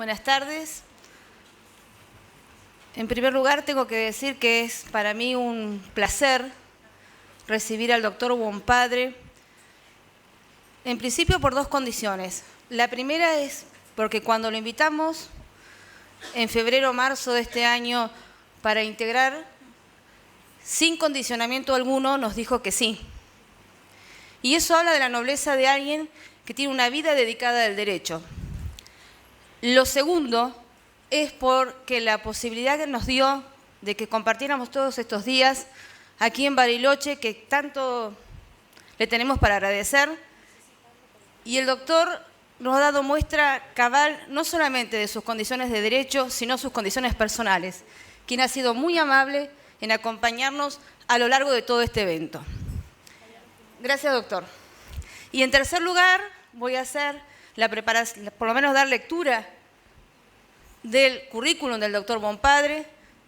Buenas tardes. En primer lugar, tengo que decir que es para mí un placer recibir al doctor Bompadre, en principio por dos condiciones. La primera es porque cuando lo invitamos en febrero o marzo de este año para integrar, sin condicionamiento alguno, nos dijo que sí. Y eso habla de la nobleza de alguien que tiene una vida dedicada al derecho. Lo segundo es porque la posibilidad que nos dio de que compartiéramos todos estos días aquí en Bariloche, que tanto le tenemos para agradecer, y el doctor nos ha dado muestra cabal no solamente de sus condiciones de derecho, sino sus condiciones personales, quien ha sido muy amable en acompañarnos a lo largo de todo este evento. Gracias, doctor. Y en tercer lugar, voy a hacer la preparación, por lo menos dar lectura del currículum del doctor Bompadre,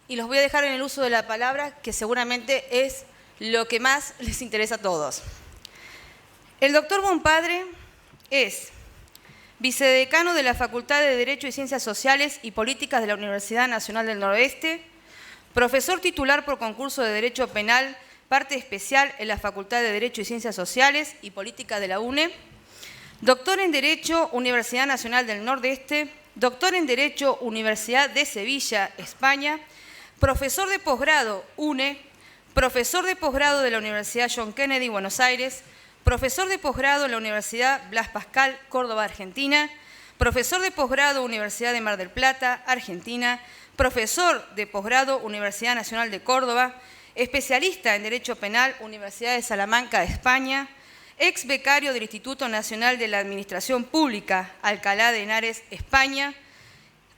y los voy a dejar en el uso de la palabra, que seguramente es lo que más les interesa a todos. El doctor Bompadre es vicedecano de la Facultad de Derecho y Ciencias Sociales y Políticas de la Universidad Nacional del Noroeste, profesor titular por concurso de Derecho Penal, parte especial en la Facultad de Derecho y Ciencias Sociales y Políticas de la UNE, doctor en Derecho, Universidad Nacional del Nordeste, doctor en Derecho, Universidad de Sevilla, España, profesor de posgrado, UNE, profesor de posgrado de la Universidad John Kennedy, Buenos Aires, profesor de posgrado en la Universidad Blas Pascal, Córdoba, Argentina, profesor de posgrado, Universidad de Mar del Plata, Argentina, profesor de posgrado, Universidad Nacional de Córdoba, especialista en Derecho Penal, Universidad de Salamanca, España, ex becario del Instituto Nacional de la Administración Pública, Alcalá de Henares, España.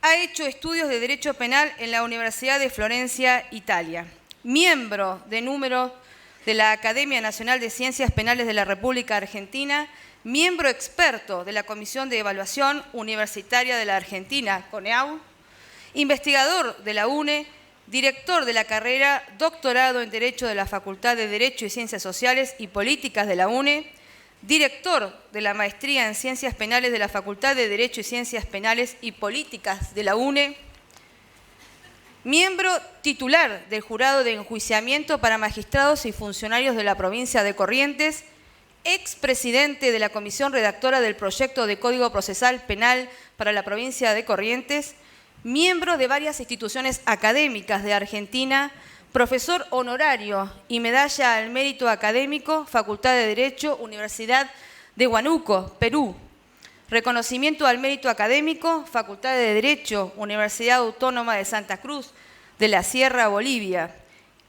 Ha hecho estudios de Derecho Penal en la Universidad de Florencia, Italia. Miembro de número de la Academia Nacional de Ciencias Penales de la República Argentina, miembro experto de la Comisión de Evaluación Universitaria de la Argentina, CONEAU, investigador de la UNE, director de la carrera Doctorado en Derecho de la Facultad de Derecho y Ciencias Sociales y Políticas de la UNE, director de la Maestría en Ciencias Penales de la Facultad de Derecho y Ciencias Penales y Políticas de la UNE, miembro titular del Jurado de Enjuiciamiento para Magistrados y Funcionarios de la Provincia de Corrientes, expresidente de la Comisión Redactora del Proyecto de Código Procesal Penal para la Provincia de Corrientes, miembro de varias instituciones académicas de Argentina, profesor honorario y medalla al mérito académico, Facultad de Derecho, Universidad de Huánuco, Perú. Reconocimiento al mérito académico, Facultad de Derecho, Universidad Autónoma de Santa Cruz de la Sierra, Bolivia.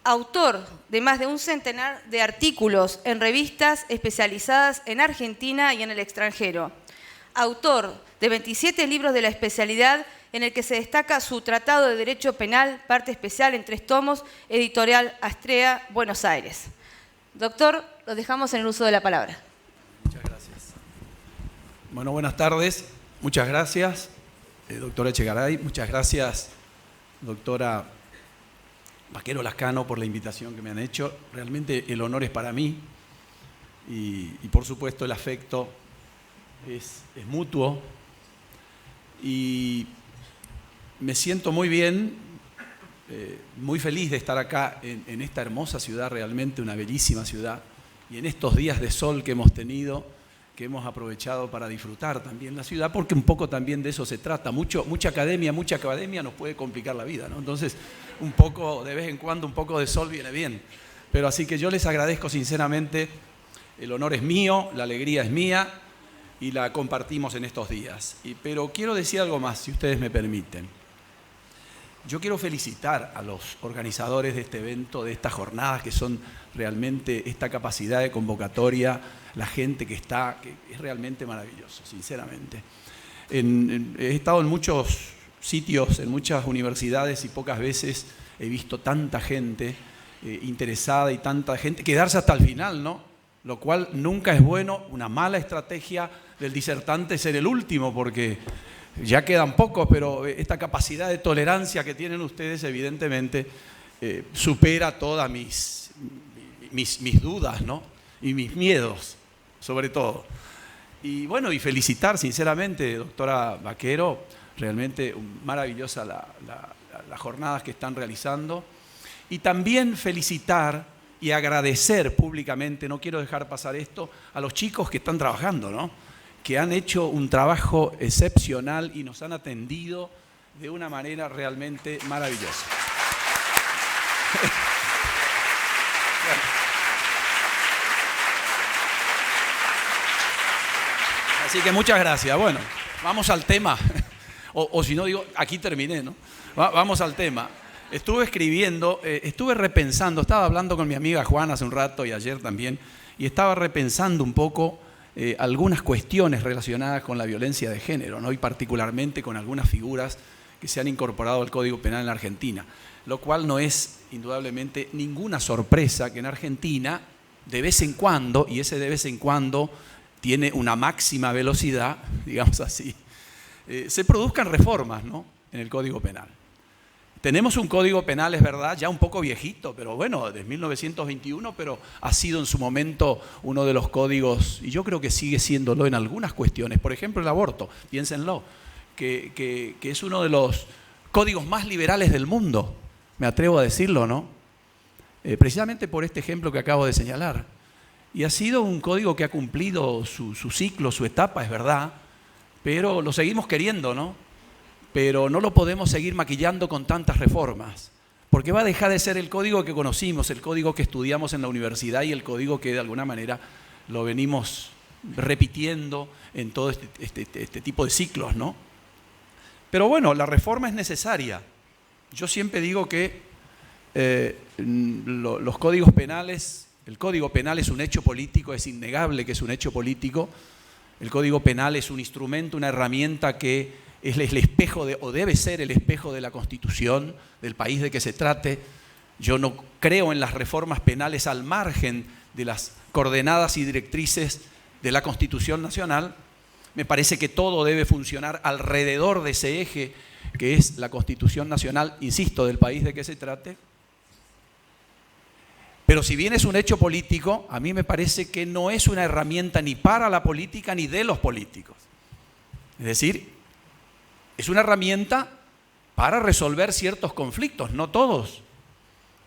Autor de más de un centenar de artículos en revistas especializadas en Argentina y en el extranjero. Autor de 27 libros de la especialidad, en el que se destaca su Tratado de Derecho Penal, parte especial en 3 tomos, editorial Astrea, Buenos Aires. Doctor, lo dejamos en el uso de la palabra. Muchas gracias. Bueno, buenas tardes. Muchas gracias, doctora Echegaray. Muchas gracias, doctora Vaquero Lascano, por la invitación que me han hecho. Realmente el honor es para mí y por supuesto, el afecto es mutuo. Y me siento muy bien, muy feliz de estar acá en esta hermosa ciudad, realmente una bellísima ciudad, y en estos días de sol que hemos tenido, que hemos aprovechado para disfrutar también la ciudad, porque un poco también de eso se trata. Mucha academia nos puede complicar la vida, ¿no? Entonces, un poco, de vez en cuando, un poco de sol viene bien. Pero así que yo les agradezco sinceramente, el honor es mío, la alegría es mía, y la compartimos en estos días. Pero quiero decir algo más, si ustedes me permiten. Yo quiero felicitar a los organizadores de este evento, de estas jornadas, que son realmente esta capacidad de convocatoria, la gente que está, que es realmente maravilloso, sinceramente. He estado en muchos sitios, en muchas universidades, y pocas veces he visto tanta gente interesada y tanta gente quedarse hasta el final, ¿no? Lo cual nunca es bueno. Una mala estrategia del disertante ser el último, porque ya quedan pocos, pero esta capacidad de tolerancia que tienen ustedes evidentemente supera todas mis dudas, ¿no? Y mis miedos, sobre todo. Y bueno, y felicitar sinceramente, doctora Vaquero, Realmente maravillosa las jornadas que están realizando. Y también felicitar y agradecer públicamente, no quiero dejar pasar esto, a los chicos que están trabajando, ¿no? Que han hecho un trabajo excepcional y nos han atendido de una manera realmente maravillosa. Así que muchas gracias. Bueno, vamos al tema. O si no digo, aquí terminé, ¿no? Vamos al tema. Estuve escribiendo, estuve repensando, estaba hablando con mi amiga Juana hace un rato y ayer también, y estaba repensando un poco algunas cuestiones relacionadas con la violencia de género, ¿no? Y particularmente con algunas figuras que se han incorporado al Código Penal en la Argentina, lo cual no es indudablemente ninguna sorpresa que en Argentina, de vez en cuando, y ese de vez en cuando tiene una máxima velocidad, digamos así, se produzcan reformas, ¿no? En el Código Penal. Tenemos un Código Penal, es verdad, ya un poco viejito, pero bueno, de 1921, pero ha sido en su momento uno de los códigos, y yo creo que sigue siéndolo en algunas cuestiones. Por ejemplo, el aborto, piénsenlo, que es uno de los códigos más liberales del mundo, me atrevo a decirlo, ¿no? Precisamente por este ejemplo que acabo de señalar. Y ha sido un código que ha cumplido su ciclo, su etapa, es verdad, pero lo seguimos queriendo, ¿no? Pero no lo podemos seguir maquillando con tantas reformas, porque va a dejar de ser el código que conocimos, el código que estudiamos en la universidad y el código que de alguna manera lo venimos repitiendo en todo este tipo de ciclos, ¿no? Pero bueno, la reforma es necesaria. Yo siempre digo que los códigos penales, el Código Penal es un hecho político, es innegable que es un hecho político. El Código Penal es un instrumento, una herramienta que es el espejo o debe ser el espejo de la Constitución del país de que se trate. Yo no creo en las reformas penales al margen de las coordenadas y directrices de la Constitución Nacional. Me parece que todo debe funcionar alrededor de ese eje que es la Constitución Nacional, insisto, del país de que se trate. Pero si bien es un hecho político, a mí me parece que no es una herramienta ni para la política ni de los políticos. Es decir, es una herramienta para resolver ciertos conflictos, no todos.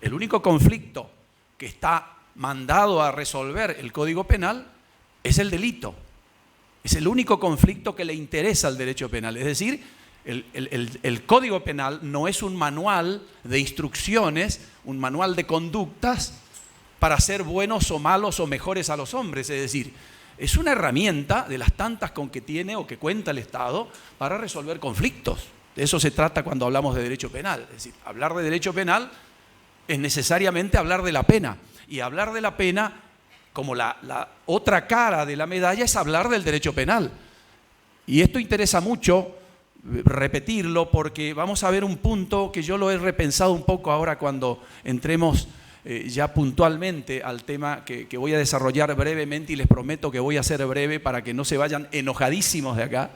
El único conflicto que está mandado a resolver el Código Penal es el delito. Es el único conflicto que le interesa al derecho penal. Es decir, el Código Penal no es un manual de instrucciones, un manual de conductas para ser buenos o malos o mejores a los hombres. Es decir, es una herramienta de las tantas con que tiene o que cuenta el Estado para resolver conflictos. De eso se trata cuando hablamos de derecho penal. Es decir, hablar de derecho penal es necesariamente hablar de la pena. Y hablar de la pena, como la otra cara de la medalla, es hablar del derecho penal. Y esto interesa mucho repetirlo porque vamos a ver un punto que yo lo he repensado un poco ahora cuando entremos ya puntualmente al tema que voy a desarrollar brevemente, y les prometo que voy a ser breve para que no se vayan enojadísimos de acá.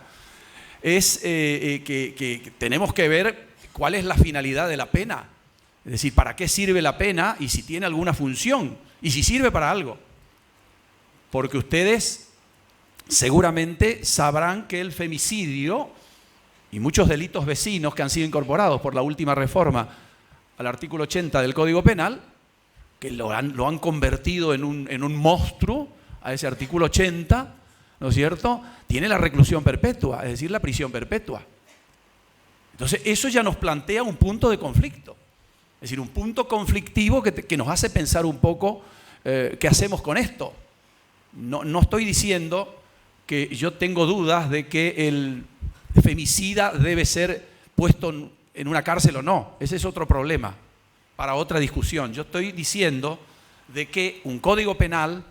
Es que tenemos que ver cuál es la finalidad de la pena. Es decir, ¿para qué sirve la pena y si tiene alguna función? Y si sirve para algo. Porque ustedes seguramente sabrán que el femicidio y muchos delitos vecinos que han sido incorporados por la última reforma al artículo 80 del Código Penal, que lo han convertido en un monstruo a ese artículo 80, ¿no es cierto?, tiene la reclusión perpetua, es decir, la prisión perpetua. Entonces, eso ya nos plantea un punto de conflicto, es decir, un punto conflictivo que nos hace pensar un poco qué hacemos con esto. No estoy diciendo que yo tengo dudas de que el femicida debe ser puesto en una cárcel o no, ese es otro problema, para otra discusión. Yo estoy diciendo de que un código penal,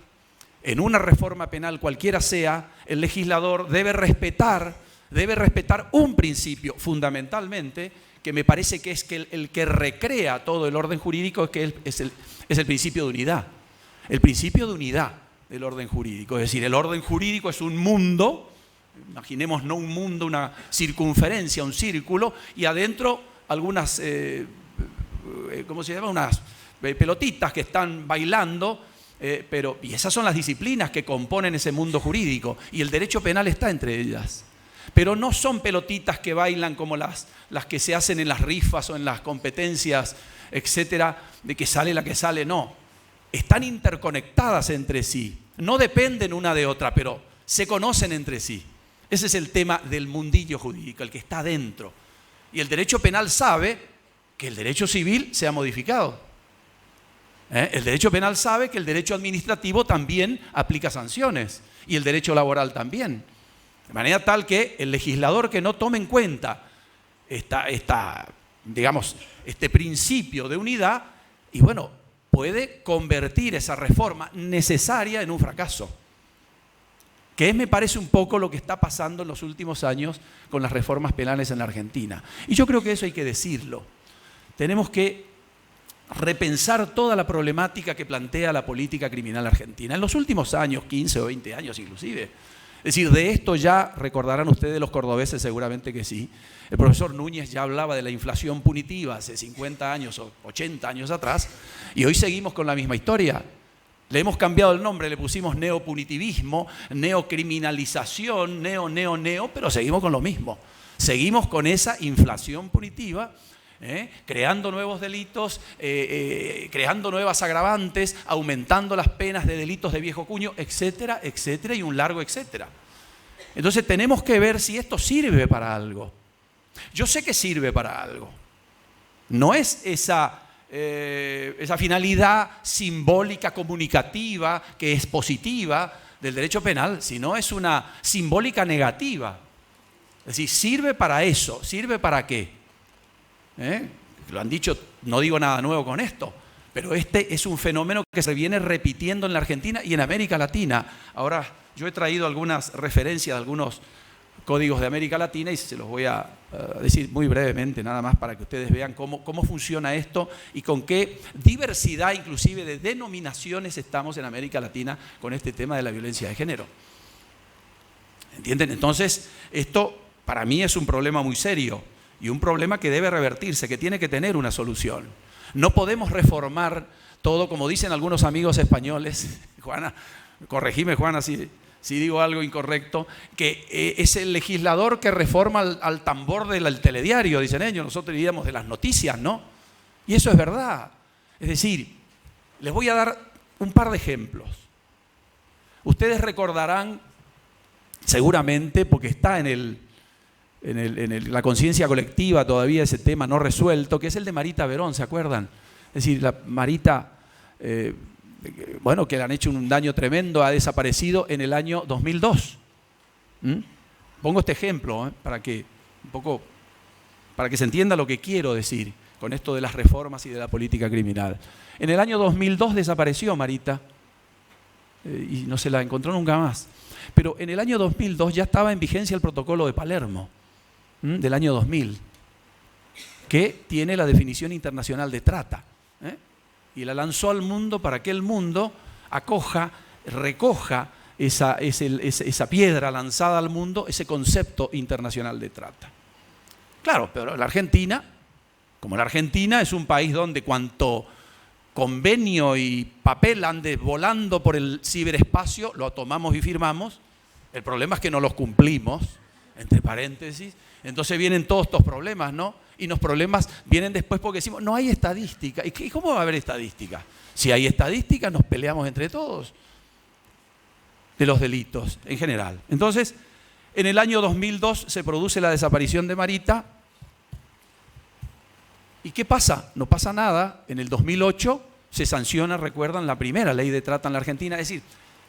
en una reforma penal cualquiera sea, el legislador debe respetar un principio fundamentalmente, que me parece que es el que recrea todo el orden jurídico, que es el principio de unidad. El principio de unidad del orden jurídico. Es decir, el orden jurídico es un mundo, imaginemos no un mundo, una circunferencia, un círculo, y adentro algunas, ¿cómo se llama? Unas pelotitas que están bailando, y esas son las disciplinas que componen ese mundo jurídico, y el derecho penal está entre ellas. Pero no son pelotitas que bailan como las que se hacen en las rifas o en las competencias, etcétera, de que sale la que sale, no. Están interconectadas entre sí. No dependen una de otra, pero se conocen entre sí. Ese es el tema del mundillo jurídico, el que está dentro. Y el derecho penal sabe que el derecho civil se ha modificado. El derecho penal sabe que el derecho administrativo también aplica sanciones y el derecho laboral también. De manera tal que el legislador que no tome en cuenta este principio de unidad, y bueno, puede convertir esa reforma necesaria en un fracaso. Que me parece un poco lo que está pasando en los últimos años con las reformas penales en la Argentina. Y yo creo que eso hay que decirlo. Tenemos que repensar toda la problemática que plantea la política criminal argentina. En los últimos años, 15 o 20 años inclusive. Es decir, de esto ya recordarán ustedes los cordobeses seguramente que sí. El profesor Núñez ya hablaba de la inflación punitiva hace 50 años o 80 años atrás y hoy seguimos con la misma historia. Le hemos cambiado el nombre, le pusimos neopunitivismo, neocriminalización, neo, pero seguimos con lo mismo. Seguimos con esa inflación punitiva, creando nuevos delitos, creando nuevas agravantes, aumentando las penas de delitos de viejo cuño, etcétera, etcétera, y un largo etcétera. Entonces tenemos que ver si esto sirve para algo. Yo sé que sirve para algo. No es esa finalidad simbólica, comunicativa, que es positiva del derecho penal, sino es una simbólica negativa. Es decir, sirve para eso. ¿Sirve para qué? Lo han dicho, no digo nada nuevo con esto, pero este es un fenómeno que se viene repitiendo en la Argentina y en América Latina. Ahora, yo he traído algunas referencias de algunos códigos de América Latina y se los voy a decir muy brevemente, nada más para que ustedes vean cómo funciona esto y con qué diversidad inclusive de denominaciones estamos en América Latina con este tema de la violencia de género. ¿Entienden? Entonces, esto para mí es un problema muy serio y un problema que debe revertirse, que tiene que tener una solución. No podemos reformar todo, como dicen algunos amigos españoles, Juana, corregime Juana si digo algo incorrecto, que es el legislador que reforma al tambor del telediario, dicen ellos, nosotros diríamos de las noticias, ¿no? Y eso es verdad. Es decir, les voy a dar un par de ejemplos. Ustedes recordarán, seguramente, porque está en la conciencia colectiva todavía ese tema no resuelto, que es el de Marita Verón, ¿se acuerdan? Es decir, la Marita... que le han hecho un daño tremendo, ha desaparecido en el año 2002. Pongo este ejemplo para que se entienda lo que quiero decir con esto de las reformas y de la política criminal. En el año 2002 desapareció Marita y no se la encontró nunca más. Pero en el año 2002 ya estaba en vigencia el protocolo de Palermo del año 2000, que tiene la definición internacional de trata. Y la lanzó al mundo para que el mundo recoja esa piedra lanzada al mundo, ese concepto internacional de trata. Claro, pero la Argentina, como la Argentina es un país donde cuanto convenio y papel ande volando por el ciberespacio, lo tomamos y firmamos, el problema es que no los cumplimos, entre paréntesis, entonces vienen todos estos problemas, ¿no? Y los problemas vienen después porque decimos, no hay estadística. ¿Y cómo va a haber estadística? Si hay estadística, nos peleamos entre todos de los delitos en general. Entonces, en el año 2002 se produce la desaparición de Marita. ¿Y qué pasa? No pasa nada. En el 2008 se sanciona, recuerdan, la primera ley de trata en la Argentina. Es decir,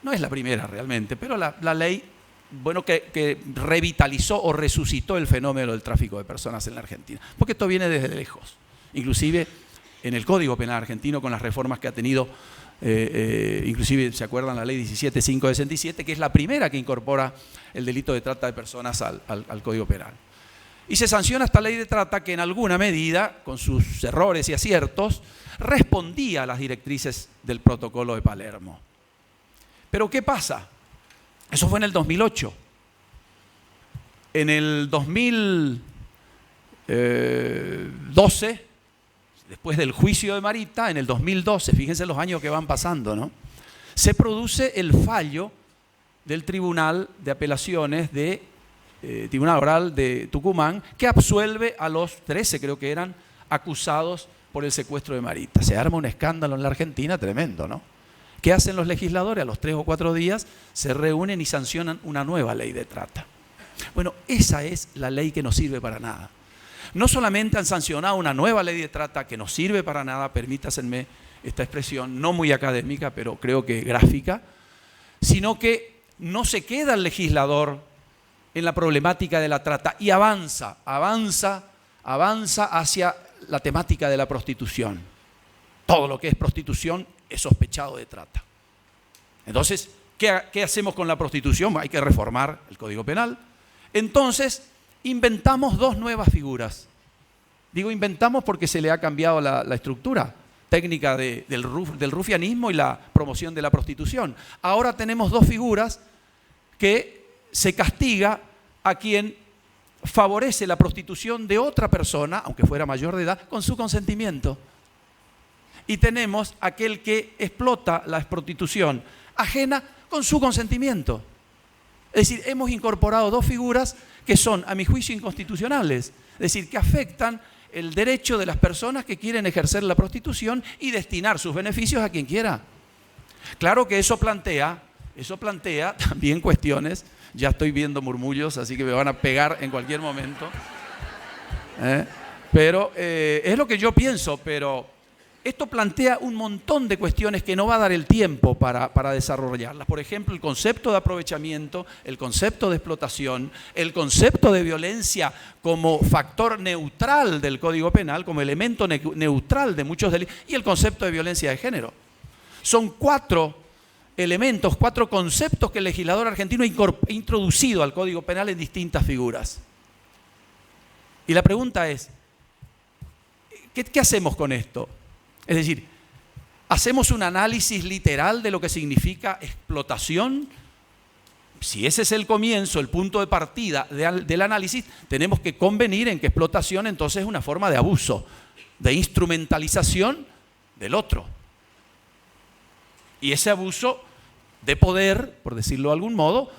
no es la primera realmente, pero la ley... que revitalizó o resucitó el fenómeno del tráfico de personas en la Argentina. Porque esto viene desde lejos. Inclusive en el Código Penal argentino, con las reformas que ha tenido, inclusive, ¿se acuerdan? La ley 17.567, que es la primera que incorpora el delito de trata de personas al Código Penal. Y se sanciona esta ley de trata que en alguna medida, con sus errores y aciertos, respondía a las directrices del protocolo de Palermo. Pero ¿qué pasa? Eso fue en el 2008. En el 2012, después del juicio de Marita, en el 2012, fíjense los años que van pasando, ¿no? Se produce el fallo del Tribunal de Apelaciones de Tribunal Oral de Tucumán, que absuelve a los 13, creo que eran, acusados por el secuestro de Marita. Se arma un escándalo en la Argentina tremendo, ¿no? ¿Qué hacen los legisladores? A los 3 o 4 días se reúnen y sancionan una nueva ley de trata. Bueno, esa es la ley que no sirve para nada. No solamente han sancionado una nueva ley de trata que no sirve para nada, permítasenme esta expresión, no muy académica, pero creo que gráfica, sino que no se queda el legislador en la problemática de la trata y avanza hacia la temática de la prostitución. Todo lo que es prostitución es sospechado de trata. Entonces, ¿qué hacemos con la prostitución? Hay que reformar el Código Penal. Entonces, inventamos 2 nuevas figuras. Digo inventamos porque se le ha cambiado la estructura técnica del rufianismo y la promoción de la prostitución. Ahora tenemos 2 figuras que se castiga a quien favorece la prostitución de otra persona, aunque fuera mayor de edad, con su consentimiento. Y tenemos aquel que explota la prostitución ajena con su consentimiento. Es decir, hemos incorporado 2 figuras que son, a mi juicio, inconstitucionales. Es decir, que afectan el derecho de las personas que quieren ejercer la prostitución y destinar sus beneficios a quien quiera. Claro que eso plantea también cuestiones. Ya estoy viendo murmullos, así que me van a pegar en cualquier momento. Pero es lo que yo pienso, pero esto plantea un montón de cuestiones que no va a dar el tiempo para desarrollarlas. Por ejemplo, el concepto de aprovechamiento, el concepto de explotación, el concepto de violencia como factor neutral del Código Penal, como elemento neutral de muchos delitos, y el concepto de violencia de género. Son 4 elementos, 4 conceptos que el legislador argentino ha introducido al Código Penal en distintas figuras. Y la pregunta es, ¿qué hacemos con esto? Es decir, ¿hacemos un análisis literal de lo que significa explotación? Si ese es el comienzo, el punto de partida del análisis, tenemos que convenir en que explotación entonces es una forma de abuso, de instrumentalización del otro. Y ese abuso de poder, por decirlo de algún modo,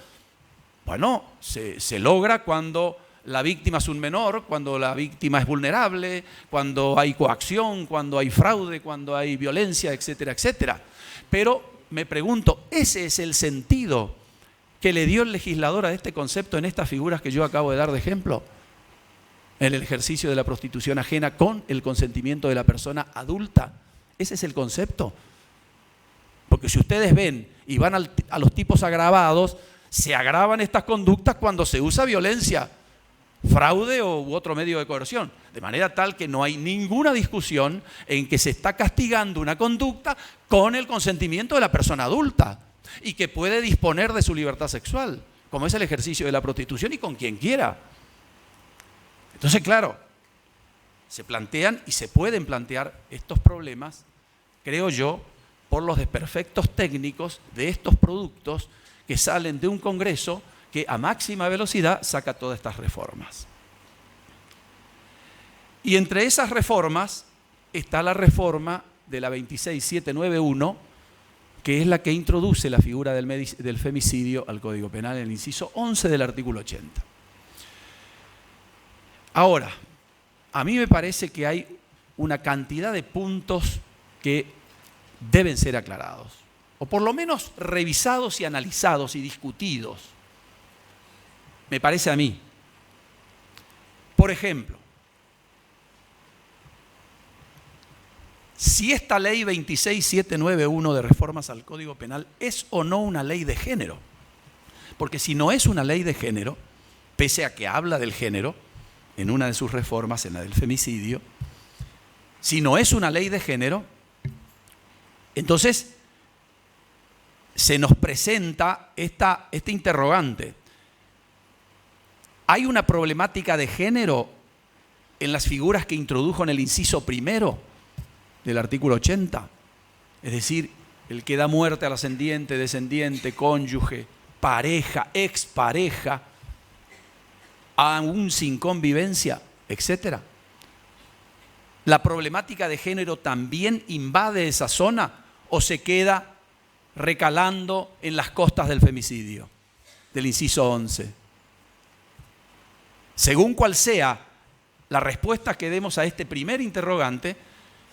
bueno, se logra cuando la víctima es un menor, cuando la víctima es vulnerable, cuando hay coacción, cuando hay fraude, cuando hay violencia, etcétera, etcétera. Pero me pregunto, ¿ese es el sentido que le dio el legislador a este concepto en estas figuras que yo acabo de dar de ejemplo? En el ejercicio de la prostitución ajena con el consentimiento de la persona adulta. ¿Ese es el concepto? Porque si ustedes ven y van a los tipos agravados, se agravan estas conductas cuando se usa violencia, fraude u otro medio de coerción, de manera tal que no hay ninguna discusión en que se está castigando una conducta con el consentimiento de la persona adulta y que puede disponer de su libertad sexual, como es el ejercicio de la prostitución y con quien quiera. Entonces, claro, se plantean y se pueden plantear estos problemas, creo yo, por los desperfectos técnicos de estos productos que salen de un Congreso que a máxima velocidad saca todas estas reformas. Y entre esas reformas está la reforma de la 26791, que es la que introduce la figura del femicidio al Código Penal en el inciso 11 del artículo 80. Ahora, a mí me parece que hay una cantidad de puntos que deben ser aclarados, o por lo menos revisados y analizados y discutidos. Me parece a mí. Por ejemplo, si esta ley 26791 de reformas al Código Penal es o no una ley de género. Porque si no es una ley de género, pese a que habla del género en una de sus reformas, en la del femicidio, si no es una ley de género, entonces se nos presenta este interrogante. ¿Hay una problemática de género en las figuras que introdujo en el inciso primero del artículo 80? Es decir, el que da muerte al ascendiente, descendiente, cónyuge, pareja, expareja, aún sin convivencia, etc. ¿La problemática de género también invade esa zona o se queda recalando en las costas del femicidio, del inciso 11? según cual sea la respuesta que demos a este primer interrogante,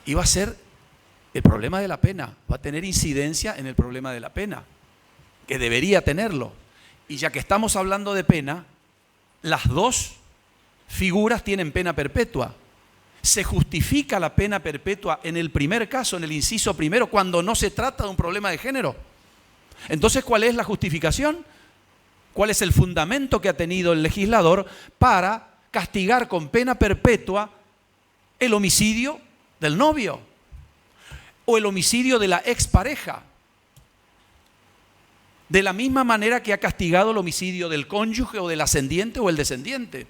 iba a ser el problema de la pena, va a tener incidencia en el problema de la pena, que debería tenerlo. Y ya que estamos hablando de pena, las dos figuras tienen pena perpetua. Se justifica la pena perpetua en el primer caso, en el inciso primero, cuando no se trata de un problema de género. Entonces, ¿cuál es la justificación? ¿Cuál es el fundamento que ha tenido el legislador para castigar con pena perpetua el homicidio del novio o el homicidio de la expareja? De la misma manera que ha castigado el homicidio del cónyuge o del ascendiente o el descendiente.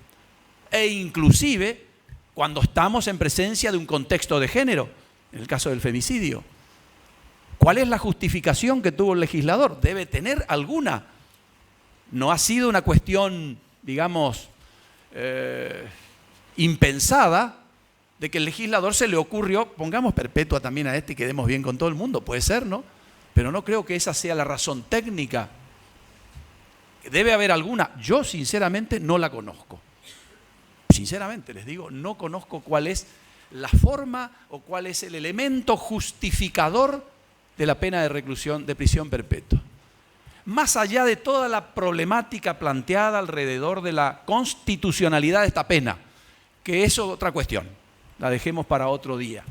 E inclusive cuando estamos en presencia de un contexto de género, en el caso del femicidio. ¿Cuál es la justificación que tuvo el legislador? Debe tener alguna. No ha sido una cuestión, digamos, impensada, de que el legislador se le ocurrió, pongamos perpetua también a este y quedemos bien con todo el mundo. Puede ser, ¿no? Pero no creo que esa sea la razón técnica. Debe haber alguna. Yo sinceramente no la conozco. Sinceramente les digo, no conozco cuál es la forma o cuál es el elemento justificador de la pena de reclusión, de prisión perpetua. Más allá de toda la problemática planteada alrededor de la constitucionalidad de esta pena, que es otra cuestión, la dejemos para otro día,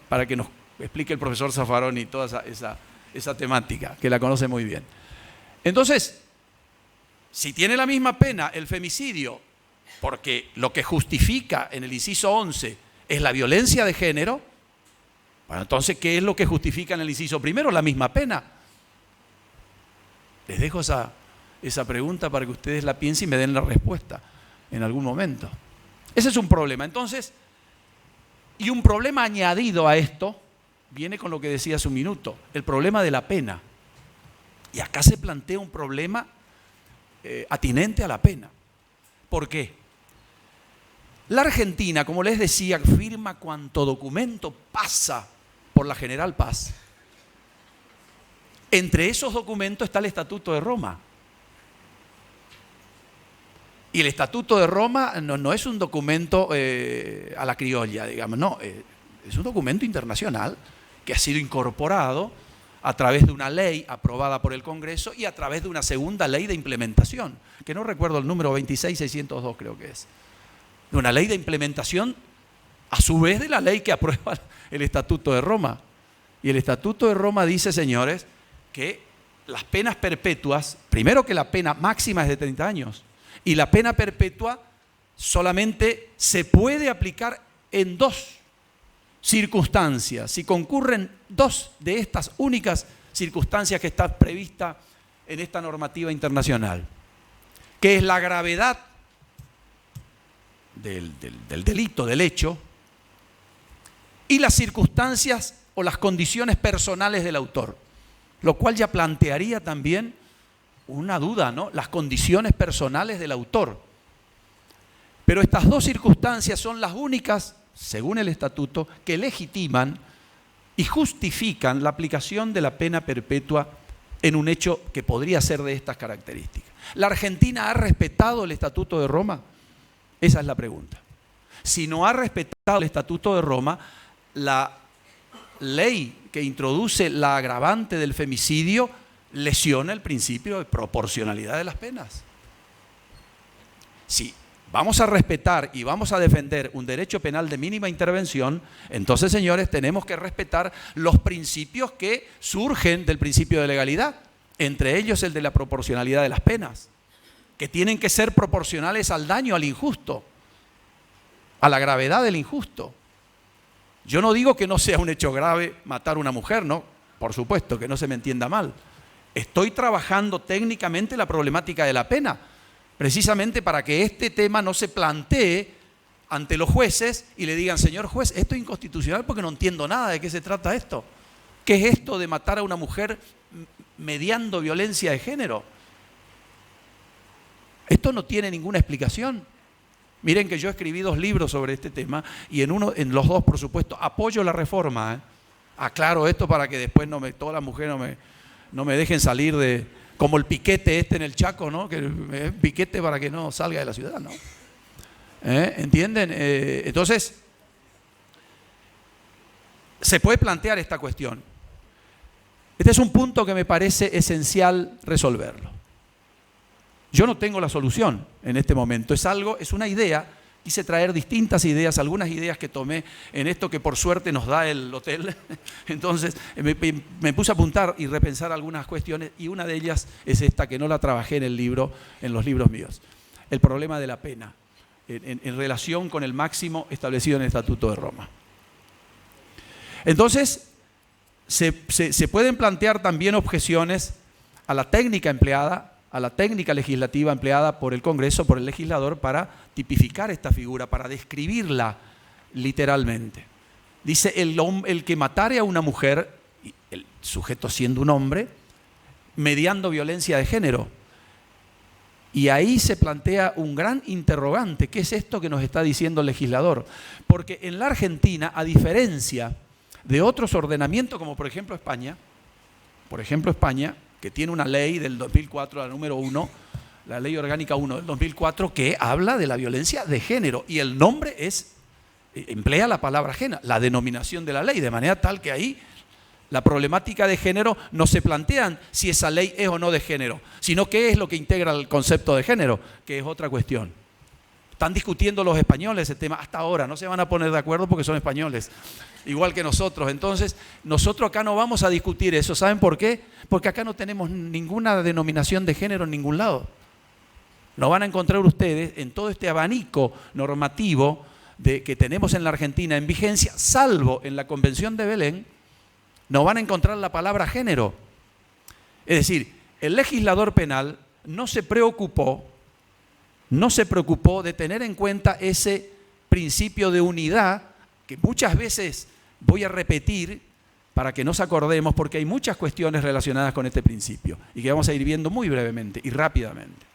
para que nos explique el profesor Zaffaroni toda esa temática, que la conoce muy bien. Entonces, si tiene la misma pena el femicidio, porque lo que justifica en el inciso 11 es la violencia de género, bueno, entonces, ¿qué es lo que justifica en el inciso primero? La misma pena. Les dejo esa pregunta para que ustedes la piensen y me den la respuesta en algún momento. Ese es un problema. Entonces, y un problema añadido a esto, viene con lo que decía hace un minuto, el problema de la pena. Y acá se plantea un problema atinente a la pena. ¿Por qué? La Argentina, como les decía, firma cuanto documento pasa por la General Paz. Entre esos documentos está el Estatuto de Roma. Y el Estatuto de Roma no es un documento a la criolla, digamos, no, es un documento internacional que ha sido incorporado a través de una ley aprobada por el Congreso y a través de una segunda ley de implementación, que no recuerdo el número, 26602 creo que es. De una ley de implementación a su vez de la ley que aprueba el Estatuto de Roma. Y el Estatuto de Roma dice, señores, que las penas perpetuas, primero que la pena máxima es de 30 años, y la pena perpetua solamente se puede aplicar en dos circunstancias, si concurren dos de estas únicas circunstancias que están previstas en esta normativa internacional, que es la gravedad del delito, del hecho, y las circunstancias o las condiciones personales del autor, lo cual ya plantearía también una duda, ¿no? Las condiciones personales del autor. Pero estas dos circunstancias son las únicas, según el estatuto, que legitiman y justifican la aplicación de la pena perpetua en un hecho que podría ser de estas características. ¿La Argentina ha respetado el Estatuto de Roma? Esa es la pregunta. Si no ha respetado el Estatuto de Roma, la ley que introduce la agravante del femicidio lesiona el principio de proporcionalidad de las penas. Si vamos a respetar y vamos a defender un derecho penal de mínima intervención, entonces, señores, tenemos que respetar los principios que surgen del principio de legalidad, entre ellos el de la proporcionalidad de las penas, que tienen que ser proporcionales al daño, al injusto, a la gravedad del injusto. Yo no digo que no sea un hecho grave matar a una mujer, no, por supuesto, que no se me entienda mal. Estoy trabajando técnicamente la problemática de la pena, precisamente para que este tema no se plantee ante los jueces y le digan, señor juez, esto es inconstitucional porque no entiendo nada de qué se trata esto. ¿Qué es esto de matar a una mujer mediando violencia de género? Esto no tiene ninguna explicación. Miren que yo escribí 2 libros sobre este tema y en los 2, por supuesto, apoyo la reforma. Aclaro esto para que después todas las mujeres no me dejen salir Como el piquete en el Chaco, ¿no? Que es piquete para que no salga de la ciudad, ¿no? ¿Entienden? Entonces, se puede plantear esta cuestión. Este es un punto que me parece esencial resolverlo. Yo no tengo la solución en este momento, es una idea. Quise traer distintas ideas, algunas ideas que tomé en esto que por suerte nos da el hotel. Entonces me puse a apuntar y repensar algunas cuestiones, y una de ellas es esta, que no la trabajé en el libro, en los libros míos. El problema de la pena, en relación con el máximo establecido en el Estatuto de Roma. Entonces, se pueden plantear también objeciones a la técnica empleada, a la técnica legislativa empleada por el Congreso, por el legislador, para tipificar esta figura, para describirla literalmente. Dice, el que matare a una mujer, el sujeto siendo un hombre, mediando violencia de género. Y ahí se plantea un gran interrogante. ¿Qué es esto que nos está diciendo el legislador? Porque en la Argentina, a diferencia de otros ordenamientos, como por ejemplo España, que tiene una ley del 2004, la número 1, la ley orgánica 1 del 2004, que habla de la violencia de género, y el nombre emplea la palabra género, la denominación de la ley, de manera tal que ahí la problemática de género no se plantean si esa ley es o no de género, sino qué es lo que integra el concepto de género, que es otra cuestión. Están discutiendo los españoles ese tema hasta ahora, no se van a poner de acuerdo porque son españoles, igual que nosotros. Entonces, nosotros acá no vamos a discutir eso. ¿Saben por qué? Porque acá no tenemos ninguna denominación de género en ningún lado. No van a encontrar ustedes en todo este abanico normativo que tenemos en la Argentina en vigencia, salvo en la Convención de Belén, no van a encontrar la palabra género. Es decir, el legislador penal no se preocupó de tener en cuenta ese principio de unidad que muchas veces voy a repetir para que nos acordemos, porque hay muchas cuestiones relacionadas con este principio y que vamos a ir viendo muy brevemente y rápidamente.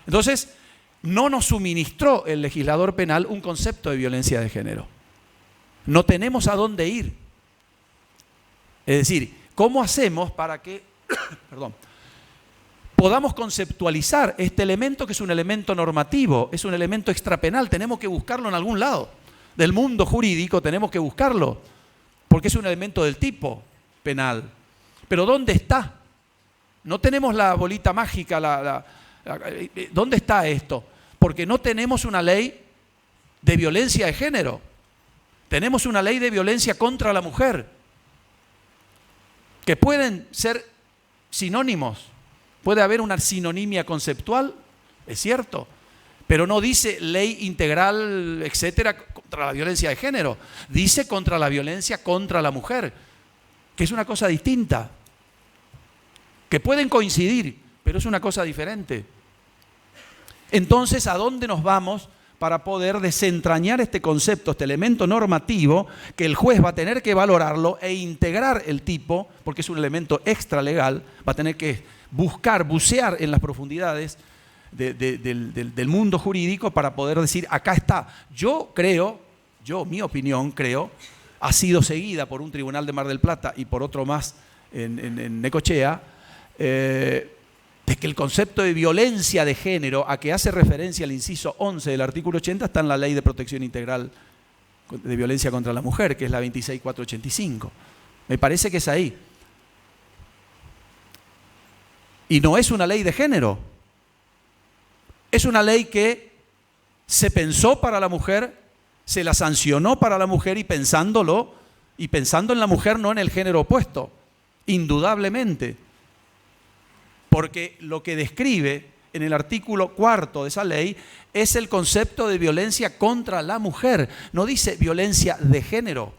Entonces, no nos suministró el legislador penal un concepto de violencia de género. No tenemos a dónde ir. Es decir, ¿cómo hacemos para que podamos conceptualizar este elemento, que es un elemento normativo, es un elemento extrapenal? Tenemos que buscarlo en algún lado del mundo jurídico, tenemos que buscarlo, porque es un elemento del tipo penal. Pero ¿dónde está? No tenemos la bolita mágica, ¿dónde está esto? Porque no tenemos una ley de violencia de género. Tenemos una ley de violencia contra la mujer, que pueden ser sinónimos. Puede haber una sinonimia conceptual, es cierto, pero no dice ley integral, etcétera, contra la violencia de género. Dice contra la violencia contra la mujer, que es una cosa distinta, que pueden coincidir, pero es una cosa diferente. Entonces, ¿a dónde nos vamos para poder desentrañar este concepto, este elemento normativo, que el juez va a tener que valorarlo e integrar el tipo, porque es un elemento extralegal, va a tener que bucear en las profundidades del mundo jurídico para poder decir, acá está. Mi opinión creo, ha sido seguida por un tribunal de Mar del Plata y por otro más en Necochea, de que el concepto de violencia de género, a que hace referencia el inciso 11 del artículo 80, está en la Ley de Protección Integral de Violencia contra la Mujer, que es la 26485. Me parece que es ahí. Y no es una ley de género. Es una ley que se pensó para la mujer, se la sancionó para la mujer, y pensando en la mujer, no en el género opuesto, indudablemente. Porque lo que describe en el artículo 4 de esa ley es el concepto de violencia contra la mujer. No dice violencia de género.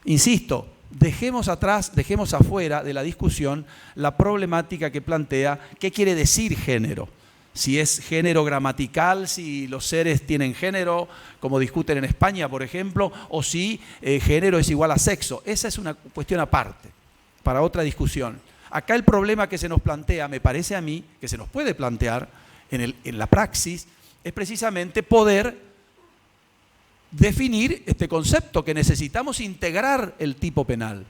Insisto, dejemos afuera de la discusión la problemática que plantea qué quiere decir género. Si es género gramatical, si los seres tienen género, como discuten en España, por ejemplo, o si género es igual a sexo. Esa es una cuestión aparte, para otra discusión. Acá el problema que se nos plantea, me parece a mí, que se nos puede plantear en la praxis, es precisamente poder definir este concepto, que necesitamos integrar el tipo penal.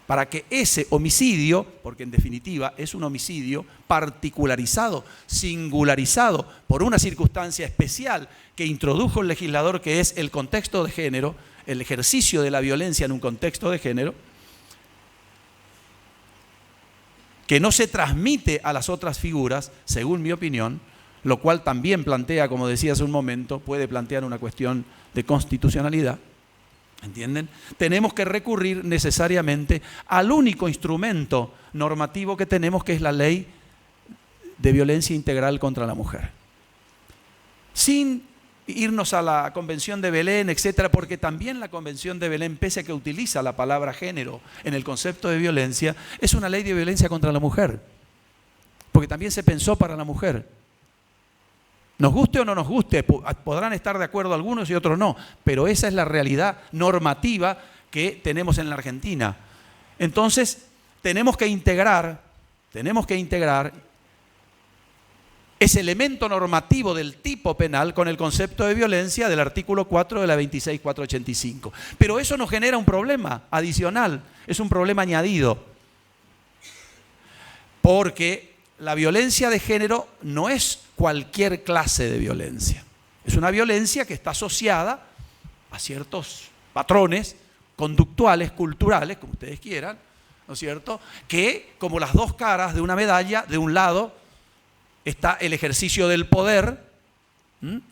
para que ese homicidio, porque en definitiva es un homicidio particularizado, singularizado por una circunstancia especial que introdujo el legislador, que es el contexto de género, el ejercicio de la violencia en un contexto de género, que no se transmite a las otras figuras, según mi opinión, lo cual también plantea, como decía hace un momento, puede plantear una cuestión de constitucionalidad, ¿entienden? Tenemos que recurrir necesariamente al único instrumento normativo que tenemos, que es la Ley de Violencia Integral contra la Mujer. Sin irnos a la Convención de Belén, etcétera, porque también la Convención de Belén, pese a que utiliza la palabra género en el concepto de violencia, es una ley de violencia contra la mujer, porque también se pensó para la mujer. Nos guste o no nos guste, podrán estar de acuerdo algunos y otros no, pero esa es la realidad normativa que tenemos en la Argentina. Entonces, tenemos que integrar ese elemento normativo del tipo penal con el concepto de violencia del artículo 4 de la 26.485. Pero eso nos genera un problema adicional, es un problema añadido, porque la violencia de género no es cualquier clase de violencia. Es una violencia que está asociada a ciertos patrones conductuales, culturales, como ustedes quieran, ¿no es cierto?, que como las dos caras de una medalla, de un lado está el ejercicio del poder,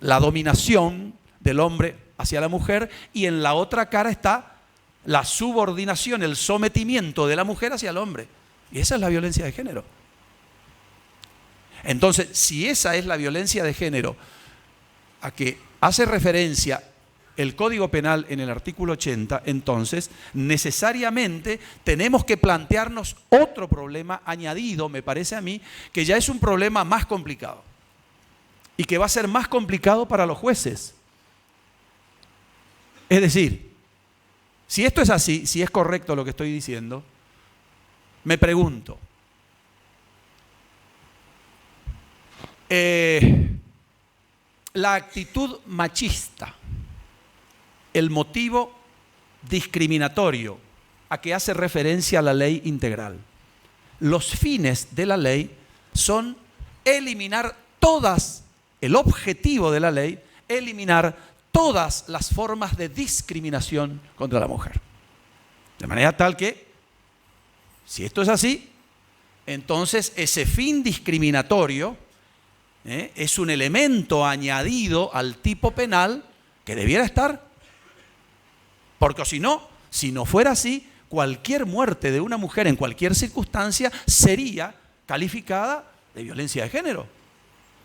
la dominación del hombre hacia la mujer, y en la otra cara está la subordinación, el sometimiento de la mujer hacia el hombre. Y esa es la violencia de género. Entonces, si esa es la violencia de género a que hace referencia el Código Penal en el artículo 80, entonces necesariamente tenemos que plantearnos otro problema añadido, me parece a mí, que ya es un problema más complicado y que va a ser más complicado para los jueces. Es decir, si esto es así, si es correcto lo que estoy diciendo, me pregunto, la actitud machista, el motivo discriminatorio a que hace referencia a la ley integral. Los fines de la ley son eliminar el objetivo de la ley, eliminar todas las formas de discriminación contra la mujer. De manera tal que, si esto es así, entonces ese fin discriminatorio es un elemento añadido al tipo penal que debiera estar. Porque si no fuera así, cualquier muerte de una mujer en cualquier circunstancia sería calificada de violencia de género.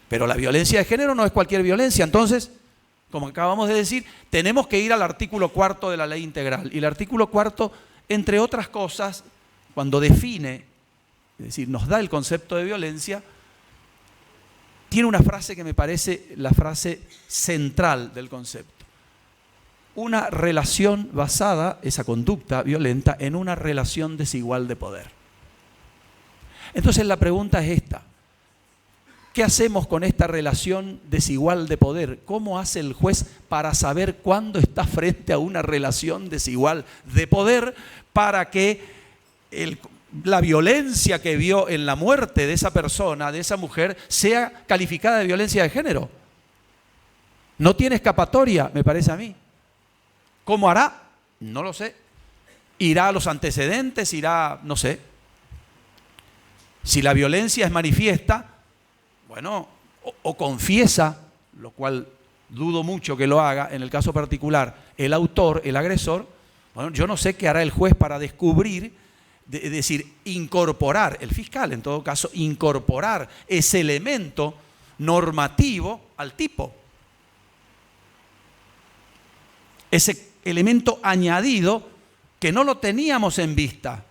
Pero la violencia de género no es cualquier violencia. Entonces, como acabamos de decir, tenemos que ir al artículo 4 de la ley integral. Y el artículo 4, entre otras cosas, cuando define, es decir, nos da el concepto de violencia, tiene una frase que me parece la frase central del concepto. Una relación basada, esa conducta violenta, en una relación desigual de poder. Entonces la pregunta es esta: ¿qué hacemos con esta relación desigual de poder? ¿Cómo hace el juez para saber cuándo está frente a una relación desigual de poder para que la violencia que vio en la muerte de esa persona, de esa mujer, sea calificada de violencia de género? No tiene escapatoria, me parece a mí. ¿Cómo hará? No lo sé. ¿Irá a los antecedentes? ¿Irá? No sé. Si la violencia es manifiesta, bueno, o confiesa, lo cual dudo mucho que lo haga, en el caso particular, el autor, el agresor, bueno, yo no sé qué hará el juez para descubrir, es decir, incorporar, el fiscal en todo caso, incorporar ese elemento normativo al tipo. Ese elemento añadido que no lo teníamos en vista,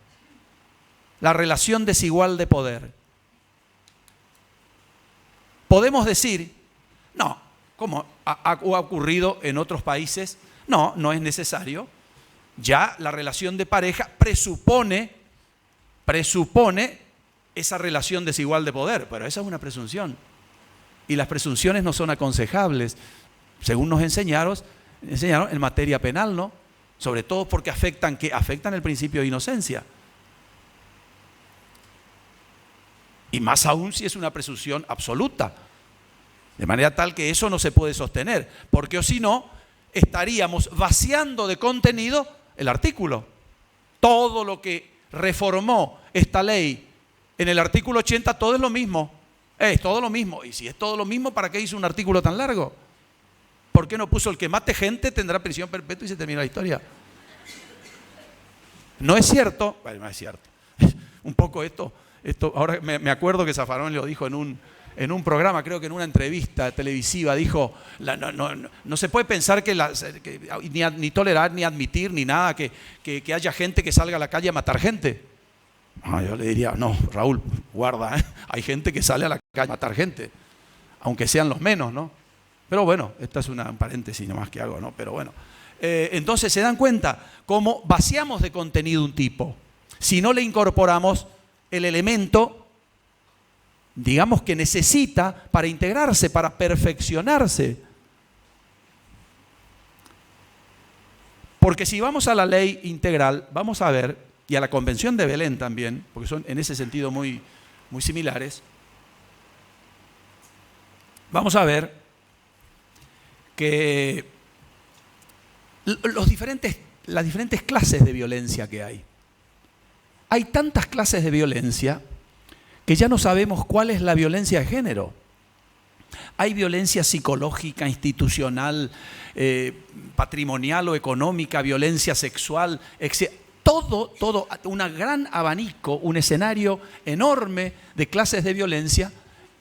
la relación desigual de poder. Podemos decir, no, como ha ocurrido en otros países, no es necesario. Ya la relación de pareja presupone esa relación desigual de poder, pero esa es una presunción. Y las presunciones no son aconsejables, según nos enseñaron en materia penal, ¿no? Sobre todo porque afectan el principio de inocencia. Y más aún si es una presunción absoluta. De manera tal que eso no se puede sostener, porque o si no, estaríamos vaciando de contenido el artículo. Todo lo que reformó esta ley en el artículo 80, todo es lo mismo. Es todo lo mismo. Y si es todo lo mismo, ¿para qué hizo un artículo tan largo? ¿Por qué no puso el que mate gente tendrá prisión perpetua y se termina la historia? ¿No es cierto? Bueno, no es cierto. Un poco esto ahora me acuerdo que Zaffaroni lo dijo en un programa, creo que en una entrevista televisiva, dijo, no se puede pensar ni tolerar, ni admitir, ni nada, que haya gente que salga a la calle a matar gente. Yo le diría, no, Raúl, guarda, hay gente que sale a la calle a matar gente, aunque sean los menos, ¿no? Pero bueno, esta es un paréntesis nomás que hago, ¿no? Pero bueno, entonces se dan cuenta cómo vaciamos de contenido un tipo, si no le incorporamos el elemento, digamos, que necesita para integrarse, para perfeccionarse. Porque si vamos a la ley integral, vamos a ver, y a la Convención de Belén también, porque son en ese sentido muy, muy similares, vamos a ver que las diferentes clases de violencia que hay. Hay tantas clases de violencia que ya no sabemos cuál es la violencia de género. Hay violencia psicológica, institucional, patrimonial o económica, violencia sexual, todo, un gran abanico, un escenario enorme de clases de violencia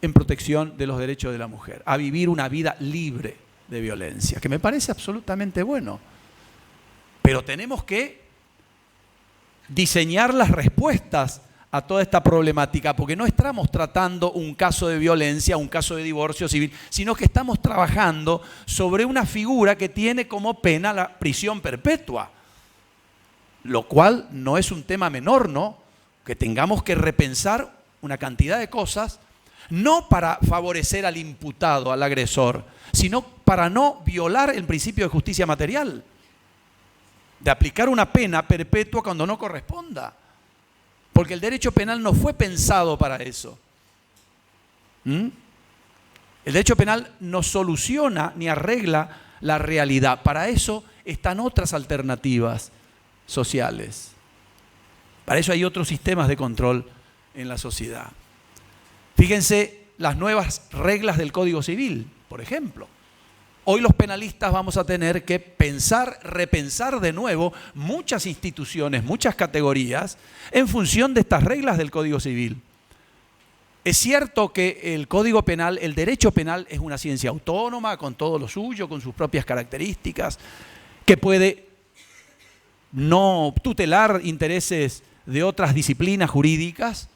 en protección de los derechos de la mujer, a vivir una vida libre de violencia, que me parece absolutamente bueno. Pero tenemos que diseñar las respuestas a toda esta problemática, porque no estamos tratando un caso de violencia, un caso de divorcio civil, sino que estamos trabajando sobre una figura que tiene como pena la prisión perpetua, lo cual no es un tema menor, ¿no? Que tengamos que repensar una cantidad de cosas, no para favorecer al imputado, al agresor, sino para no violar el principio de justicia material, de aplicar una pena perpetua cuando no corresponda. Porque el derecho penal no fue pensado para eso. El derecho penal no soluciona ni arregla la realidad. Para eso están otras alternativas sociales. Para eso hay otros sistemas de control en la sociedad. Fíjense las nuevas reglas del Código Civil, por ejemplo. Hoy los penalistas vamos a tener que repensar de nuevo muchas instituciones, muchas categorías, en función de estas reglas del Código Civil. Es cierto que el Código Penal, el derecho penal es una ciencia autónoma, con todo lo suyo, con sus propias características, que puede no tutelar intereses de otras disciplinas jurídicas,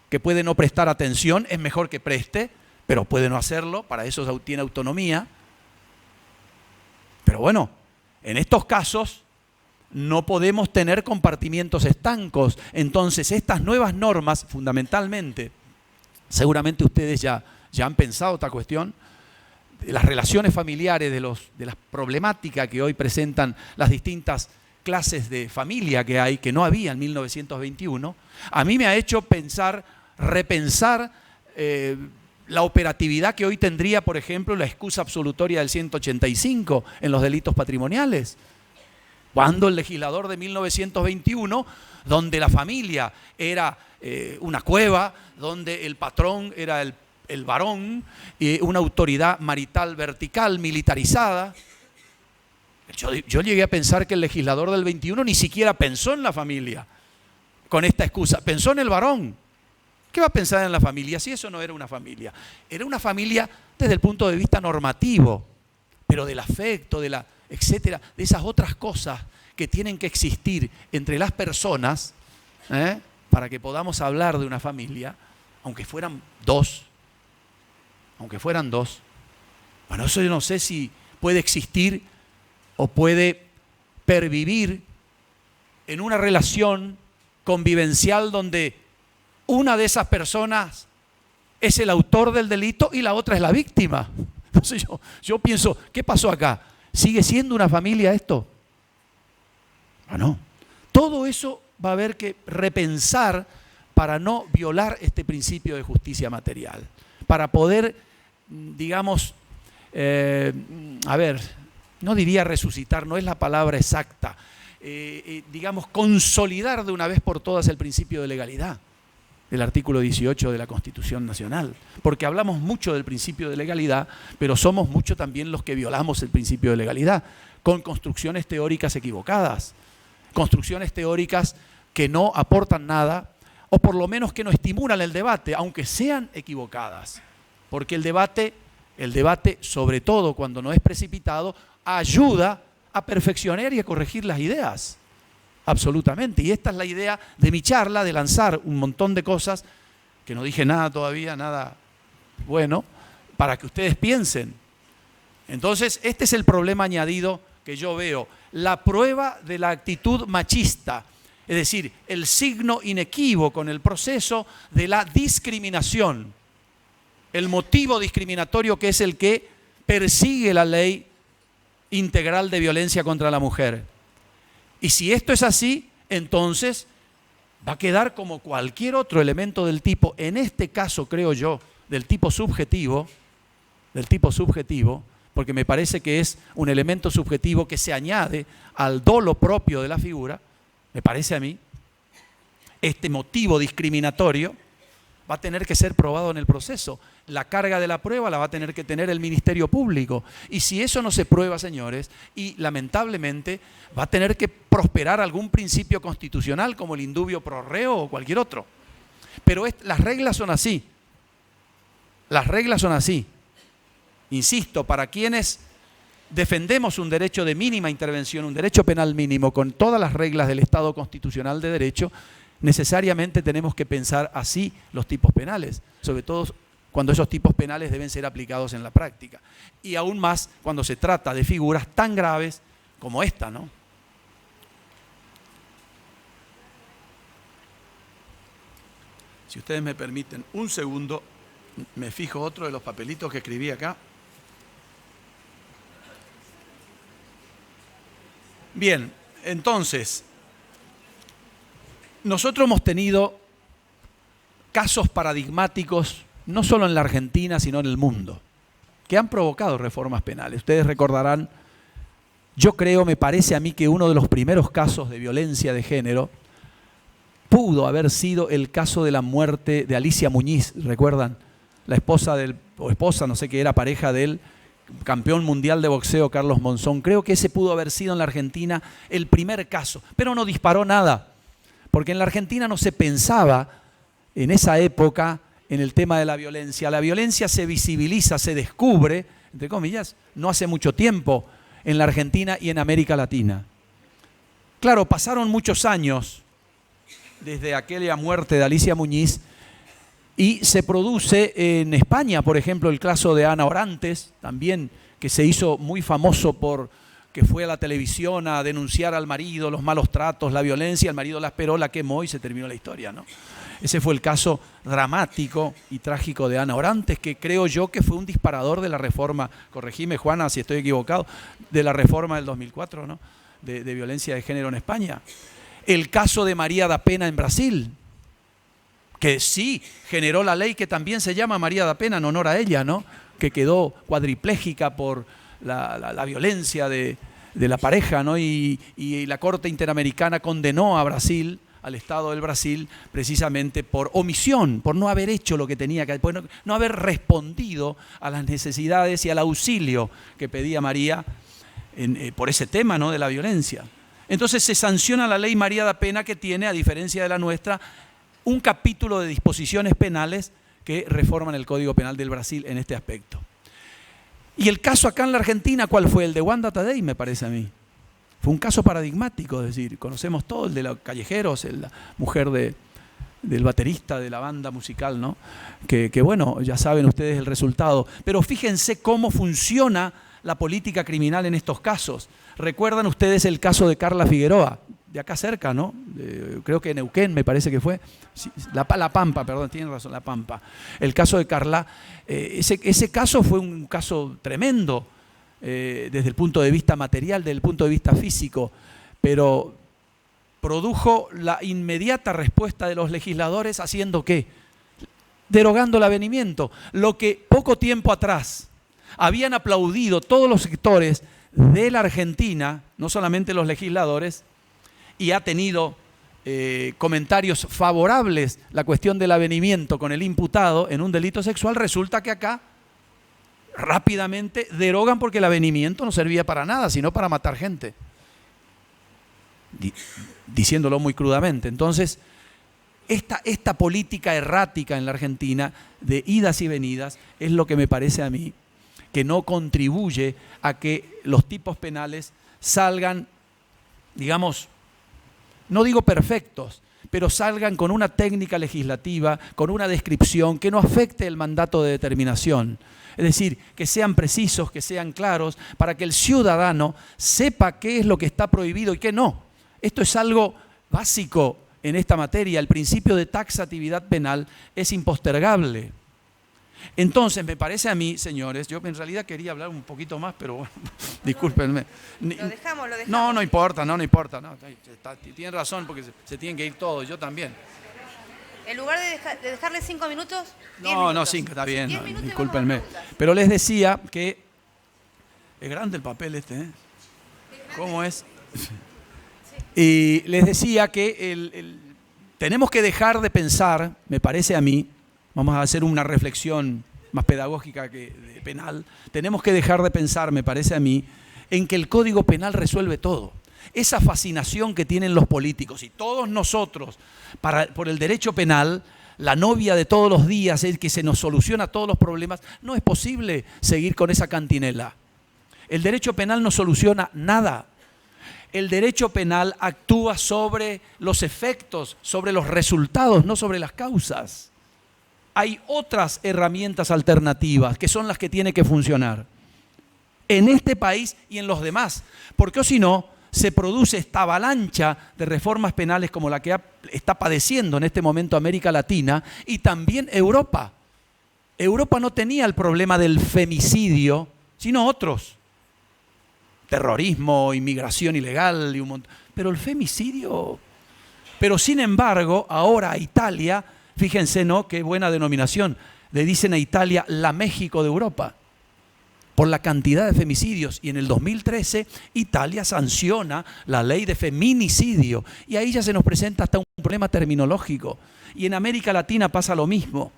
que puede no prestar atención, es mejor que preste, pero puede no hacerlo, para eso tiene autonomía. Pero bueno, en estos casos no podemos tener compartimientos estancos. Entonces, estas nuevas normas, fundamentalmente, seguramente ustedes ya han pensado esta cuestión, de las relaciones familiares, de las problemáticas que hoy presentan las distintas clases de familia que hay, que no había en 1921, a mí me ha hecho repensar la operatividad que hoy tendría, por ejemplo, la excusa absolutoria del 185 en los delitos patrimoniales. Cuando el legislador de 1921, donde la familia era una cueva, donde el patrón era el varón, una autoridad marital vertical, militarizada. Yo llegué a pensar que el legislador del 21 ni siquiera pensó en la familia con esta excusa, pensó en el varón. ¿Qué va a pensar en la familia si eso no era una familia? Era una familia desde el punto de vista normativo, pero del afecto, etcétera, de esas otras cosas que tienen que existir entre las personas, para que podamos hablar de una familia, aunque fueran dos. Bueno, eso yo no sé si puede existir o puede pervivir en una relación convivencial donde una de esas personas es el autor del delito y la otra es la víctima. Entonces yo pienso, ¿qué pasó acá? ¿Sigue siendo una familia esto? Bueno, todo eso va a haber que repensar para no violar este principio de justicia material, para poder, digamos, no diría resucitar, no es la palabra exacta, digamos, consolidar de una vez por todas el principio de legalidad del artículo 18 de la Constitución Nacional. Porque hablamos mucho del principio de legalidad, pero somos muchos también los que violamos el principio de legalidad, con construcciones teóricas equivocadas, construcciones teóricas que no aportan nada, o por lo menos que no estimulan el debate, aunque sean equivocadas. Porque el debate, sobre todo cuando no es precipitado, ayuda a perfeccionar y a corregir las ideas. Absolutamente. Y esta es la idea de mi charla, de lanzar un montón de cosas, que no dije nada todavía, nada bueno, para que ustedes piensen. Entonces, este es el problema añadido que yo veo. La prueba de la actitud machista, es decir, el signo inequívoco en el proceso de la discriminación, el motivo discriminatorio que es el que persigue la ley integral de violencia contra la mujer. Y si esto es así, entonces va a quedar como cualquier otro elemento del tipo, en este caso creo yo, del tipo subjetivo, porque me parece que es un elemento subjetivo que se añade al dolo propio de la figura, me parece a mí, este motivo discriminatorio va a tener que ser probado en el proceso. La carga de la prueba la va a tener que tener el Ministerio Público. Y si eso no se prueba, señores, y lamentablemente va a tener que prosperar algún principio constitucional como el indubio pro reo o cualquier otro. Pero las reglas son así. Las reglas son así. Insisto, para quienes defendemos un derecho de mínima intervención, un derecho penal mínimo con todas las reglas del Estado constitucional de derecho, necesariamente tenemos que pensar así los tipos penales, sobre todo cuando esos tipos penales deben ser aplicados en la práctica. Y aún más cuando se trata de figuras tan graves como esta, ¿no? Si ustedes me permiten un segundo, me fijo otro de los papelitos que escribí acá. Bien, entonces, nosotros hemos tenido casos paradigmáticos, no solo en la Argentina, sino en el mundo, que han provocado reformas penales. Ustedes recordarán, yo creo, me parece a mí que uno de los primeros casos de violencia de género pudo haber sido el caso de la muerte de Alicia Muñiz, ¿recuerdan? La esposa no sé qué era, pareja del campeón mundial de boxeo Carlos Monzón. Creo que ese pudo haber sido en la Argentina el primer caso, pero no disparó nada, porque en la Argentina no se pensaba en esa época en el tema de la violencia. La violencia se visibiliza, se descubre, entre comillas, no hace mucho tiempo en la Argentina y en América Latina. Claro, pasaron muchos años desde aquella muerte de Alicia Muñiz y se produce en España, por ejemplo, el caso de Ana Orantes, también que se hizo muy famoso que fue a la televisión a denunciar al marido, los malos tratos, la violencia, el marido la esperó, la quemó y se terminó la historia, ¿no? Ese fue el caso dramático y trágico de Ana Orantes, que creo yo que fue un disparador de la reforma, corregime Juana si estoy equivocado, de la reforma del 2004, ¿no? de violencia de género en España. El caso de María da Pena en Brasil, que sí generó la ley que también se llama María da Pena en honor a ella, ¿no? Que quedó cuadripléjica por la violencia de la pareja, ¿no? Y la Corte Interamericana condenó a Brasil, al Estado del Brasil, precisamente por omisión, por no haber hecho lo que tenía que, por no haber respondido a las necesidades y al auxilio que pedía María por ese tema, ¿no? De la violencia. Entonces se sanciona la ley María da Pena, que tiene, a diferencia de la nuestra, un capítulo de disposiciones penales que reforman el Código Penal del Brasil en este aspecto. Y el caso acá en la Argentina, ¿cuál fue? El de Wanda Tadei, me parece a mí. Fue un caso paradigmático, es decir, conocemos todo, el de los callejeros, la mujer del baterista de la banda musical, ¿no? Que bueno, ya saben ustedes el resultado. Pero fíjense cómo funciona la política criminal en estos casos. ¿Recuerdan ustedes el caso de Carla Figueroa? De acá cerca, ¿no? Creo que Neuquén me parece que fue. La Pampa, perdón, tienen razón, La Pampa. El caso de Carla, ese caso fue un caso tremendo desde el punto de vista material, desde el punto de vista físico, pero produjo la inmediata respuesta de los legisladores haciendo ¿qué? Derogando el avenimiento. Lo que poco tiempo atrás habían aplaudido todos los sectores de la Argentina, no solamente los legisladores, y ha tenido comentarios favorables la cuestión del avenimiento con el imputado en un delito sexual, resulta que acá rápidamente derogan porque el avenimiento no servía para nada, sino para matar gente. Diciéndolo muy crudamente. Entonces, esta política errática en la Argentina de idas y venidas es lo que me parece a mí que no contribuye a que los tipos penales salgan, digamos, no digo perfectos, pero salgan con una técnica legislativa, con una descripción que no afecte el mandato de determinación. Es decir, que sean precisos, que sean claros, para que el ciudadano sepa qué es lo que está prohibido y qué no. Esto es algo básico en esta materia. El principio de taxatividad penal es impostergable. Entonces, me parece a mí, señores, yo en realidad quería hablar un poquito más, pero bueno, discúlpenme. Lo dejamos. No importa. No, tienen razón porque se tienen que ir todos, yo también. En lugar de dejarle 5 minutos, 10 No, minutos. 5, está bien, No, discúlpenme. Pero les decía que es grande el papel este, ¿eh? ¿Cómo es? Y les decía que tenemos que dejar de pensar, me parece a mí, vamos a hacer una reflexión más pedagógica que penal, tenemos que dejar de pensar, me parece a mí, en que el Código Penal resuelve todo. Esa fascinación que tienen los políticos y todos nosotros por el derecho penal, la novia de todos los días, es que se nos soluciona todos los problemas, no es posible seguir con esa cantinela. El derecho penal no soluciona nada. El derecho penal actúa sobre los efectos, sobre los resultados, no sobre las causas. Hay otras herramientas alternativas que son las que tienen que funcionar en este país y en los demás, porque si no, se produce esta avalancha de reformas penales como la que está padeciendo en este momento América Latina y también Europa. Europa no tenía el problema del femicidio, sino otros. Terrorismo, inmigración ilegal y un montón. Pero el femicidio. Pero sin embargo, ahora Italia, fíjense, ¿no? Qué buena denominación. Le dicen a Italia la México de Europa, por la cantidad de femicidios. Y en el 2013, Italia sanciona la ley de feminicidio. Y ahí ya se nos presenta hasta un problema terminológico. Y en América Latina pasa lo mismo.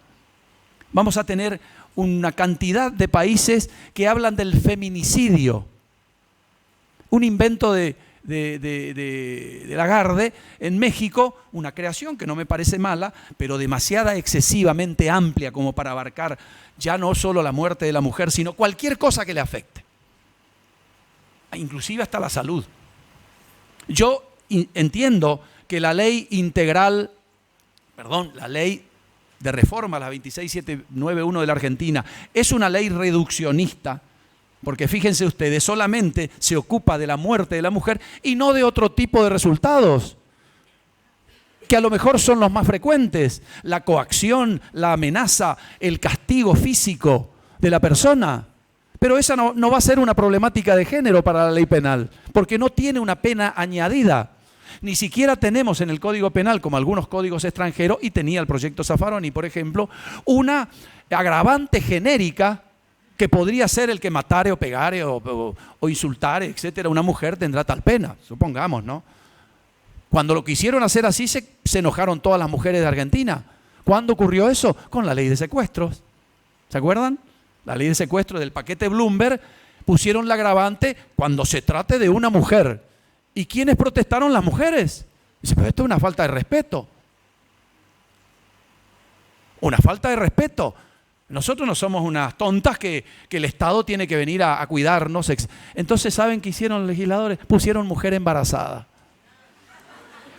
Vamos a tener una cantidad de países que hablan del feminicidio. Un invento de Lagarde en México, una creación que no me parece mala, pero excesivamente amplia como para abarcar ya no solo la muerte de la mujer, sino cualquier cosa que le afecte, inclusive hasta la salud. Yo entiendo que la ley la ley de reforma, la 26791 de la Argentina, es una ley reduccionista, porque fíjense ustedes, solamente se ocupa de la muerte de la mujer y no de otro tipo de resultados, que a lo mejor son los más frecuentes: la coacción, la amenaza, el castigo físico de la persona. Pero esa no va a ser una problemática de género para la ley penal, porque no tiene una pena añadida. Ni siquiera tenemos en el Código Penal, como algunos códigos extranjeros, y tenía el proyecto Zaffaroni, por ejemplo, una agravante genérica que podría ser el que matare o pegare o insultare, etcétera. Una mujer tendrá tal pena, supongamos, ¿no? Cuando lo quisieron hacer así, se enojaron todas las mujeres de Argentina. ¿Cuándo ocurrió eso? Con la ley de secuestros. ¿Se acuerdan? La ley de secuestro del paquete Bloomberg, pusieron la agravante cuando se trate de una mujer. ¿Y quiénes protestaron? Las mujeres. Dice, pero esto es una falta de respeto. Una falta de respeto. Nosotros no somos unas tontas que el Estado tiene que venir a cuidarnos. Entonces, ¿saben qué hicieron los legisladores? Pusieron mujer embarazada.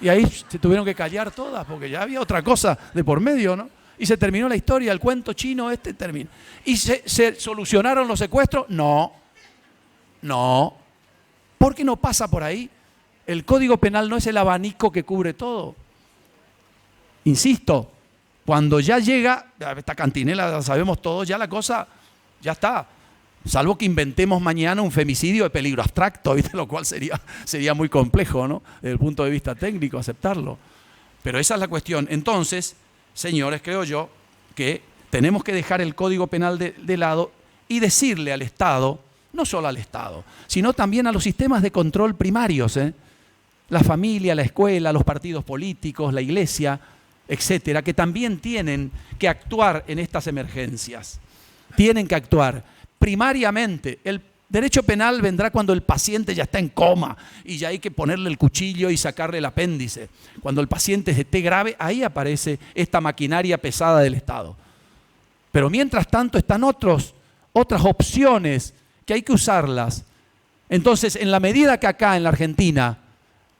Y ahí se tuvieron que callar todas, porque ya había otra cosa de por medio, ¿no? Y se terminó la historia, el cuento chino terminó. ¿Y se solucionaron los secuestros? No. ¿Por qué no pasa por ahí? El Código Penal no es el abanico que cubre todo. Insisto, cuando ya llega, esta cantinela la sabemos todos, ya la cosa, ya está. Salvo que inventemos mañana un femicidio de peligro abstracto, ¿viste? Lo cual sería muy complejo, ¿no? Desde el punto de vista técnico aceptarlo. Pero esa es la cuestión. Entonces, señores, creo yo que tenemos que dejar el Código Penal de lado y decirle al Estado, no solo al Estado, sino también a los sistemas de control primarios, la familia, la escuela, los partidos políticos, la iglesia, etcétera, que también tienen que actuar en estas emergencias. Tienen que actuar. Primariamente, el derecho penal vendrá cuando el paciente ya está en coma y ya hay que ponerle el cuchillo y sacarle el apéndice. Cuando el paciente esté grave, ahí aparece esta maquinaria pesada del Estado. Pero mientras tanto están otras opciones que hay que usarlas. Entonces, en la medida que acá en la Argentina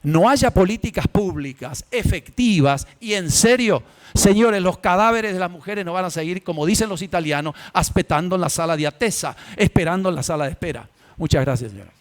no haya políticas públicas efectivas y en serio, señores, los cadáveres de las mujeres no van a seguir, como dicen los italianos, aspettando en la sala de attesa, esperando en la sala de espera. Muchas gracias, señora.